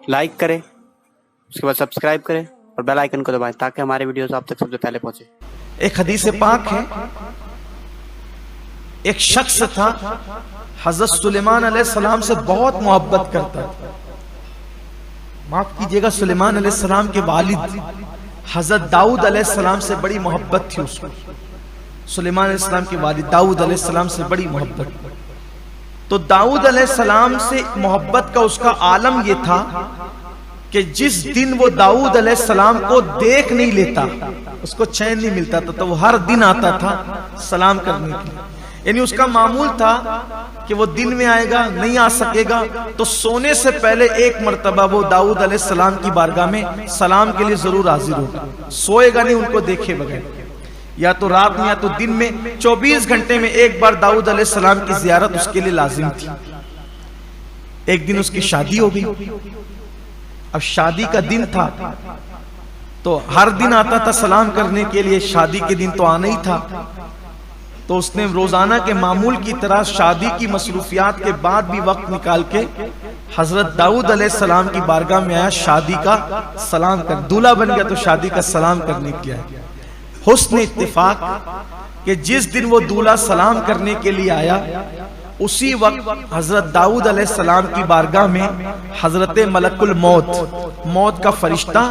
Like करें, उसके बाद सब्सक्राइब करें और बेल आइकन को दबाएं ताकि हमारे वीडियोस आप तक सबसे पहले पहुंचे। एक हदीस पाक है, एक शख्स था हजरत सुलेमान अलैहिस्सलाम से बहुत मोहब्बत करता था। माफ कीजिएगा, सुलेमान अलैहिस्सलाम के वालिद हजरत दाऊद अलैहिस्सलाम से बड़ी मोहब्बत थी उसको। सुलेमान अलैहिस्सलाम के वालिद दाऊद अलैहिस्सलाम से बड़ी मोहब्बत। तो दाऊद अलैहिस्सलाम से मोहब्बत का उसका आलम यह था कि जिस दिन वो दाऊद अलैहिस्सलाम को देख नहीं लेता उसको चैन नहीं मिलता था, तो वो हर दिन आता था सलाम करने के लिए। यानी उसका मामूल था कि वो दिन में आएगा, नहीं आ सकेगा तो सोने से पहले एक मर्तबा वो दाऊद अलैहिस्सलाम की बारगाह में सलाम के लिए जरूर हाजिर होगा। सोएगा नहीं उनको देखे बगैर, या तो रात में या तो दिन में 24 घंटे में एक बार दाऊद अलैहिस्सलाम की जियारत उसके लिए लाजिम थी। एक दिन उसकी शादी हो गई। अब शादी का दिन था तो हर दिन आता था सलाम करने के लिए, शादी के दिन तो आना ही था। तो उसने रोजाना के मामूल की तरह शादी की मसरूफियात के बाद भी वक्त निकाल के हजरत दाऊद अलैहिस्सलाम की बारगाह में आया, शादी का सलाम कर, दूल्हा बन गया तो शादी का सलाम करने के लिए। हुस्न इत्तिफाक कि जिस दिन वो दूल्हा सलाम करने के लिए आया उसी वक्त हजरत दाऊद अलैहिस्सलाम की बारगाह में हजरत मलकुल मौत का फरिश्ता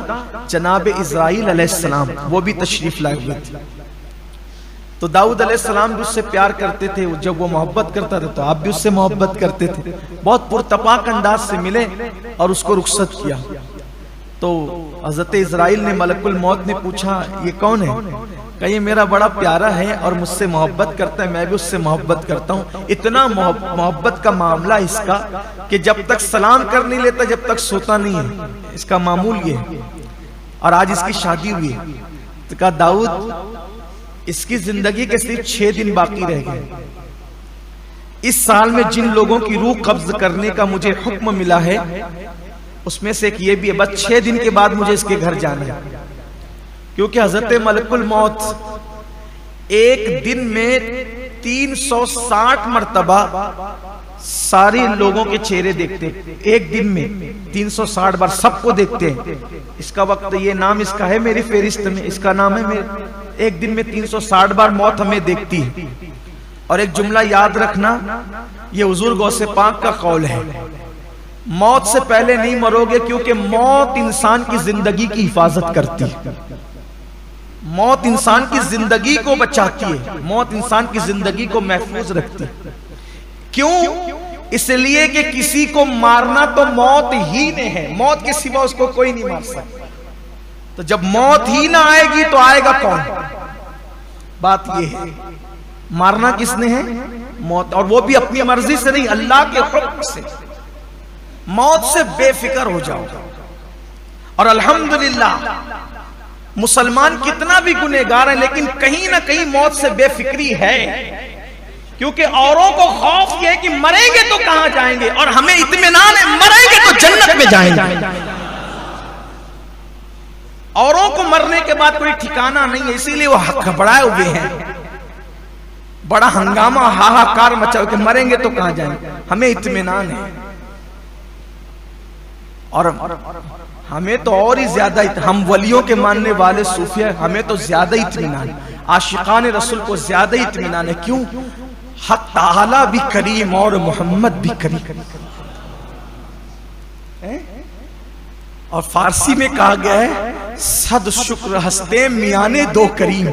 जनाब इज़राइल अलैहिस्सलाम वो भी तशरीफ लाए हुए थे। तो दाऊद अलैहिस्सलाम भी उससे प्यार करते थे, जब वो मोहब्बत करता था तो आप भी उससे मोहब्बत करते थे। बहुत पुरतपाक अंदाज से मिले और उसको रुखसत किया। तो हजरत इज़राइल ने मलकुल मौत ने पूछा ये कौन है? कहा ये मेरा बड़ा प्यारा है और मुझसे मोहब्बत करता है, मैं भी उससे मोहब्बत करता हूँ। इतना मोहब्बत का मामला इसका कि जब तक सलाम कर नहीं लेता जब तक सोता नहीं है, इसका मामूल ये है। और आज इसकी शादी हुई है। तो कहा दाऊद इसकी जिंदगी के सिर्फ 6 दिन बाकी रह गए। इस साल में जिन लोगों की रूह कब्ज करने का मुझे हुक्म मिला है उसमें से एक ये भी है, बस 6 दिन के बाद मुझे इसके घर जाना है। क्योंकि हजरत मलकुल मौत एक दिन में 360 मर्तबा सारे लोगों के चेहरे देखते, एक दिन में 360 बार सबको देखते हैं। इसका वक्त ये नाम इसका है मेरी फेरिस्त में, इसका नाम है मेरे। एक दिन में 360 बार मौत हमें देखती है। और एक जुमला याद रखना, ये हुजूर गौसे पाक का कौल है, मौत से पहले नहीं मरोगे क्योंकि मौत इंसान की जिंदगी की हिफाजत करती है। मौत इंसान की जिंदगी को बचाती है, मौत इंसान की जिंदगी को महफूज रखती है। क्यों? इसलिए कि किसी को मारना तो मौत ही ने है, मौत के सिवा उसको कोई नहीं मार सकता। तो जब मौत ही ना आएगी तो आएगा कौन? बात यह है, मारना किसने है? मौत, और वो भी अपनी मर्जी से नहीं, अल्लाह के हुक्म से। मौत से बेफिक्र हो जाओ। और अल्हम्दुलिल्लाह मुसलमान कितना भी गुनहगार है लेकिन कहीं ना कहीं मौत से बेफिक्री है। क्योंकि औरों को खौफ यह है कि मरेंगे तो कहां जाएंगे, और हमें इत्मीनान है मरेंगे तो जन्नत में जाएंगे। औरों को मरने के बाद कोई ठिकाना नहीं है, इसीलिए वो घबराए हुए हैं, बड़ा हंगामा हाहाकार मचा के मरेंगे तो कहां जाएंगे। हमें इत्मीनान है, और हमें तो और ही ज्यादा, हम वलियों के मानने वाले सूफिया, हमें तो ज्यादा इत्मीनान, आशिकान रसूल को ज्यादा इत्मीनान है। क्यों? हक ताला भी करीम और मोहम्मद भी करीम। और फारसी में कहा गया है सद शुक्र हस्ते मियाने दो करीम।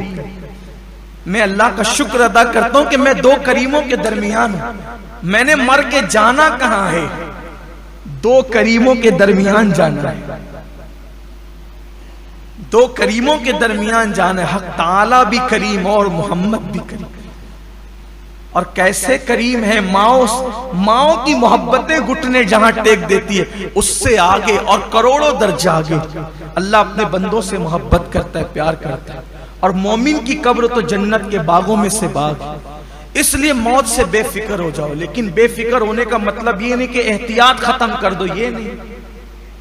मैं अल्लाह का शुक्र अदा करता हूं कि मैं 2 करीमों के दरमियान हूं। मैंने मर के जाना कहां है? 2 करीमों के दरमियान जाना है, 2 करीमों के दरमियान जाना है। हक ताला भी करीम और मोहम्मद भी करीम। और कैसे करीम है? माओ की मोहब्बतें घुटने जहां टेक देती है उससे आगे और करोड़ों दर्जा आगे अल्लाह अपने बंदों से मोहब्बत करता है, प्यार करता है। और मोमिन की कब्र तो जन्नत के बागों में से बाग। इसलिए मौत से बेफिक्र हो जाओ। लेकिन बेफिक्र होने का मतलब ये नहीं कि एहतियात खत्म कर दो, ये नहीं,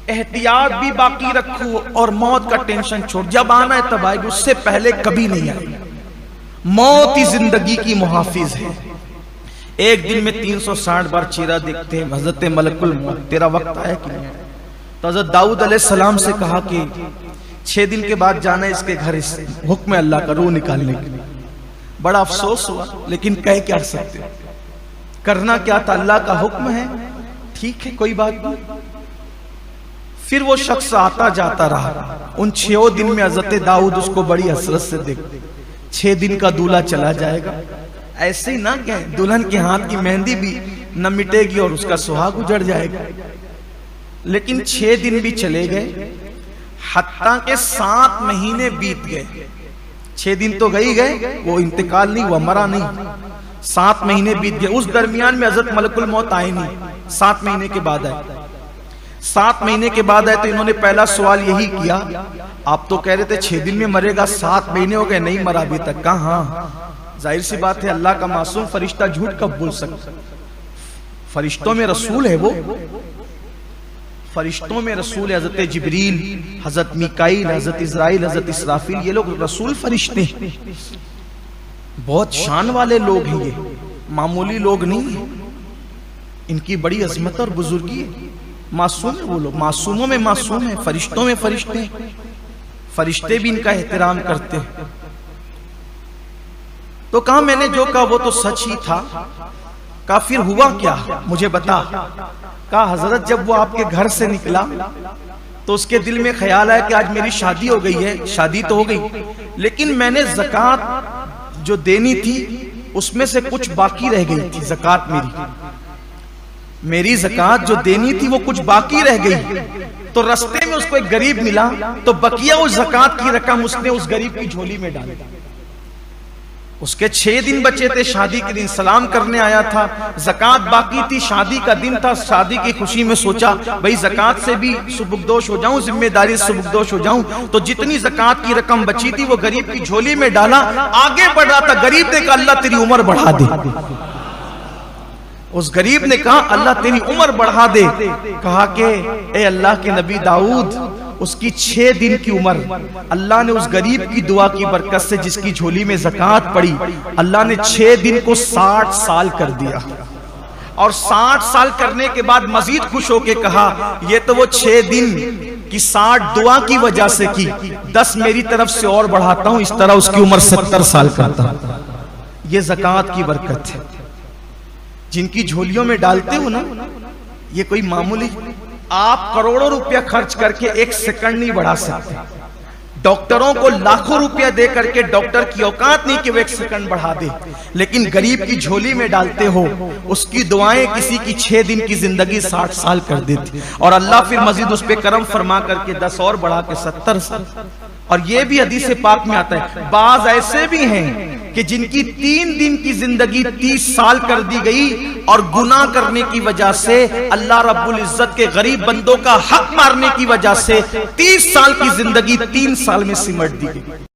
एहतियात भी बाकी रखो और मौत का टेंशन छोड़। जब आना है तब आएगी, उससे पहले कभी नहीं आएगी। मौत ही जिंदगी की मुहाफिज है। एक दिन में 360 बार चेहरा देखते हैं। हजरत मलकुल मौत, तेरा वक्त आया कि नहीं? तो हज़रत दाऊद अलैहिस्सलाम से कहा कि 6 दिन के बाद जाना है इसके घर, इस हुक्म अल्लाह का रूह निकालने के लिए। बड़ा अफसोस हुआ, लेकिन कह क्या सकते, करना क्या था, अल्लाह का हुक्म है, ठीक है कोई बात नहीं। फिर वो शख्स आता जाता रहा। उन 6 दिन में हज़रत दाऊद उसको बड़ी हसरत से देखते। 6 दिन का दूल्हा चला जाएगा, ऐसे ही ना कहें दुल्हन के हाथ की मेहंदी भी न मिटेगी और उसका सुहाग उजड़ जाएगा। लेकिन 6 दिन भी चले गए, हत्ता के 7 महीने बीत गए। 6 दिन तो गई गए, वो इंतकाल नहीं हुआ, मरा नहीं। 7 महीने बीत गए। उस दरमियान में हज़रत मलकुल मौत आए नहीं, 7 महीने के बाद आए। 7 महीने के बाद आए तो इन्होंने पहला सवाल यही किया, आप तो कह रहे थे 6 दिन में मरेगा, 7 महीने हो गए नहीं मरा अभी तक। कहा हाँ, जाहिर सी बात है, अल्लाह का मासूम फरिश्ता झूठ कब बोल सकता। फरिश्तों में रसूल है वो, फरिश्तों में रसूल है। हजरत जिब्रील, हजरत मीकाईल, हजरत इज़राइल, हजरत इसराफील, ये लोग रसूल फरिश्ते हैं, बहुत शान वाले लोग हैं, ये मामूली लोग नहीं है। इनकी बड़ी अजमत और बुजुर्गी है। मासूम है वो लोग, मासूमों में मासूम है, फरिश्तों में फरिश्ते हैं। फरिश्ते भी इनका एहतराम करते हैं। तो कहा मैंने जो कहा वो तो सच ही था। कहा फिर हुआ क्या, मुझे बता। कहा हजरत जब वो आपके घर से निकला तो उसके दिल में ख्याल आया कि आज मेरी शादी हो गई है। शादी तो हो गई, लेकिन मैंने ज़कात जो देनी थी उसमें से कुछ बाकी रह गई थी। ज़कात मेरी ज़कात जो देनी थी वो कुछ बाकी रह गई। तो रास्ते में उसको एक गरीब मिला, तो बकिया उस ज़कात की रकम उसने उस गरीब की झोली में डाली। उसके 6 दिन बचे थे, शादी के दिन सलाम करने आया था, ज़कात बाकी थी, शादी का दिन था। शादी की खुशी में सोचा भाई ज़कात से भी सुबुकदोश हो जाऊं, जिम्मेदारी से सुबुकदोश हो जाऊं। तो जितनी ज़कात की रकम बची थी वो गरीब की झोली में डाला। आगे बढ़ रहा था, गरीब ने कहा अल्लाह तेरी उम्र बढ़ा दे। उस गरीब ने कहा अल्लाह तेरी उम्र बढ़ा दे। कहा कि ए अल्लाह के नबी दाऊद, उसकी 6 दिन की उम्र अल्लाह ने उस गरीब की दुआ की बरकत से, जिसकी झोली में ज़कात पड़ी, अल्लाह ने 6 दिन को 60 साल कर दिया। और 60 साल करने के बाद मजीद खुश होके कहा ये तो वो 6 दिन की 60 दुआ की वजह से की, 10 मेरी तरफ से और बढ़ाता हूं, इस तरह उसकी उम्र 70 साल करता। ये ज़कात की बरकत है। जिनकी झोलियों में डालते हो ना, ये कोई मामूली, आप करोड़ों रुपया खर्च करके 1 सेकंड नहीं बढ़ा सकते। डॉक्टरों को लाखों रुपया दे करके डॉक्टर की औकात नहीं कि वो 1 सेकंड बढ़ा दे, लेकिन गरीब की झोली में डालते हो, उसकी दुआएं किसी की 6 दिन की जिंदगी 60 साल कर देती। और अल्लाह फिर मजीद उस पर करम फरमा करके 10 और बढ़ा के 70 साल। और ये भी हदीस पाक में आता है, बाज ऐसे भी हैं कि जिनकी 3 दिन की जिंदगी 30 साल कर दी गई, और गुनाह करने की वजह से, अल्लाह रब्बुल इज्जत के गरीब बंदों का हक मारने की वजह से 30 साल की जिंदगी 3 साल में सिमट दी गई।